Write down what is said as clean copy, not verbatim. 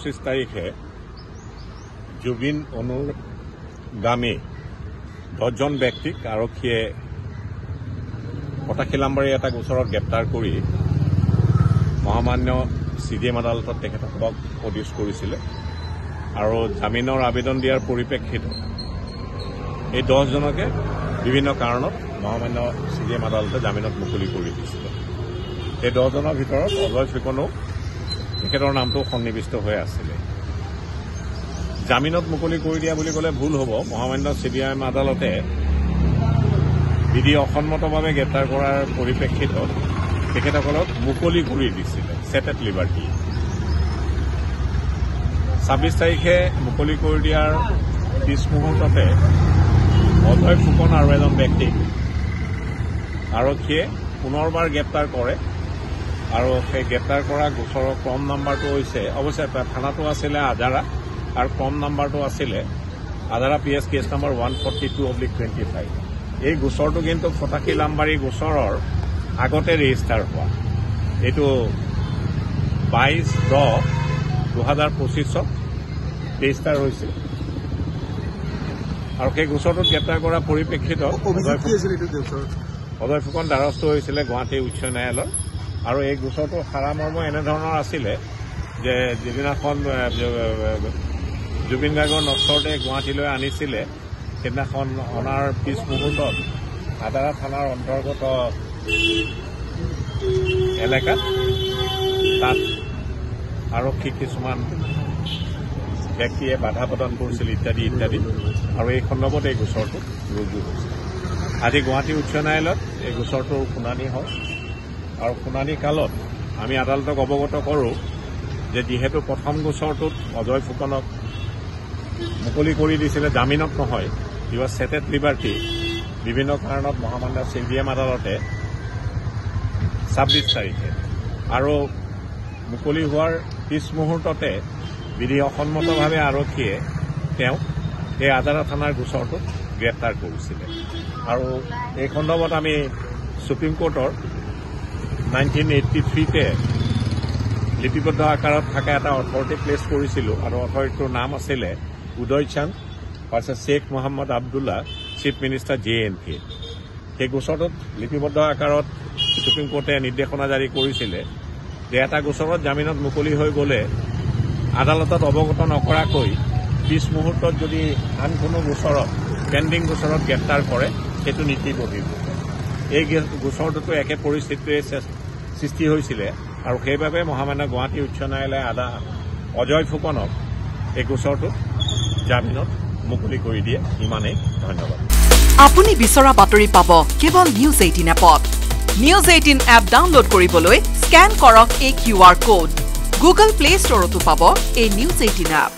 25 তাৰিখে জুবিন অনুগামী 10 জন ব্যক্তিক আৰক্ষীয়ে পটাখিলাম্বাৰী এটা গোচৰত গ্ৰেপ্তাৰ কৰি মহামান্য CDM আদালতত তেখেতসকলক প্ৰডিউচ কৰিছিলে আৰু জামিনৰ আবেদন দিয়াৰ পৰিপ্ৰেক্ষিতত এই 10 জনকে বিভিন্ন কাৰণত মহামান্য CDM আদালতে জামিনত মুকলি কৰি দিছিলে। এই 10 জনৰ ভিতৰত অজয় ফুকনো তেখেতৰ নামটো সন্নিবিষ্ট হৈ আছিলে। জামিনত মুকলি কৰি দিয়া বুলি ক'লে ভুল হ'ব। মহামান্য CDM আদালতে বিধি অসন্মতভাৱে গ্ৰেপ্তাৰ কৰাৰ পৰিপ্ৰেক্ষিতত তেখেতসকলক মুকলি কৰি দিছিলে সেট এট লিবাৰ্টি। 26 তাৰিখে মুকলি কৰি দিয়াৰ পিছ মুহূৰ্ততে অজয় ফুকন আৰু এজন ব্যক্তিক আৰক্ষীয়ে পুনৰবাৰ গ্ৰেপ্তাৰ কৰে আৰু সেই গ্ৰেপ্তাৰ কৰা গোচৰৰ ক্ৰম নাম্বাৰটো হৈছে অৱশ্যে থানাটো আছিলে আজাৰা আৰু ক্ৰম নাম্বাৰটো আছিলে আজাৰা PS কেছ নম্বৰ 142/25। এই গোচৰটো কিন্তু ফটাখিলাম্বাৰী গোচৰৰ আগতে ৰেজিষ্টাৰ হোৱা। এইটো 22/10/2025 ৰেজিষ্টাৰ হৈছিল আৰু সেই গোচৰটোত গ্ৰেপ্তাৰ কৰাৰ পৰিপ্ৰেক্ষিতত অজয় ফুকন দ্বাৰস্থ হৈছিলে গুৱাহাটী উচ্চ ন্যায়ালয়। আৰু এই গোচৰটোৰ সাৰামৰ্ম এনেধৰণৰ আছিলে যে যিদিনাখন জুবিন গাৰ্গৰ নশ্চৰতে গুৱাহাটীলৈ আনিছিলে সেইদিনাখন অনাৰ পিছ মুহূৰ্তত আদাৰা থানাৰ অন্তৰ্গত এলেকাত তাত আৰক্ষী কিছুমান ব্যক্তিয়ে বাধা প্ৰদান কৰিছিল ইত্যাদি ইত্যাদি আৰু এই সন্দৰ্ভত এই গোচৰটো ৰুজু হৈছিল। আজি গুৱাহাটী উচ্চ ন্যায়ালয়ত এই গোচৰটোৰ শুনানি হয় আৰু শুনানি কালত আমি আদালতক অৱগত কৰোঁ যে যিহেতু প্ৰথম গোচৰটোত অজয় ফুকনক মুকলি কৰি দিছিলে জামিনত নহয়, কিবা সেট এট লিবাৰ্টি, বিভিন্ন কাৰণত মহামান্য CDM আদালতে 26 তাৰিখে আৰু মুকলি হোৱাৰ পিছ মুহূৰ্ততে বিধি অসন্মতভাৱে আৰক্ষীয়ে তেওঁক এই আজাৰা থানাৰ গোচৰটোত গ্ৰেপ্তাৰ কৰিছিলে। আৰু এই সন্দৰ্ভত আমি সুপ্ৰিম কোৰ্টৰ 1983 লিপিবদ্ধ আকাৰত থকা এটা অথৰিটি প্লেচ কৰিছিলোঁ আৰু অথৰিটিটোৰ নাম আছিলে Uday Chand versus Sheikh Mohammad Abdullah chief minister JNK। সেই গোচৰটোত লিপিবদ্ধ আকাৰত সুপ্ৰিম কোৰ্টে নিৰ্দেশনা জাৰি কৰিছিলে যে এটা গোচৰত জামিনত মুকলি হৈ গ'লে আদালতত অৱগত নকৰাকৈ পিছ মুহূৰ্তত যদি আন কোনো গোচৰত পেণ্ডিং গোচৰত গ্ৰেপ্তাৰ কৰে সেইটো নীতি বহিৰ্ভূত। এই গোচৰটোতো একে পৰিস্থিতিৰে সৃষ্টি হৈছিলে আৰু সেইবাবে মহামান্য গুৱাহাটী উচ্চ ন্যায়ালয়ে অজয় ফুকনক এই গোচৰটো জামিনত মুকলি কৰি দিয়ে। ইমানেই, ধন্যবাদ। আপুনি বিচৰা বাতৰি পাব কেৱল নিউজ 18 এপত। নিউজ 18 এপ ডাউনলোড কৰিবলৈ স্কেন কৰক এই QR কোড। গুগল প্লে ষ্টৰতো পাব এই নিউজ 18 এপ।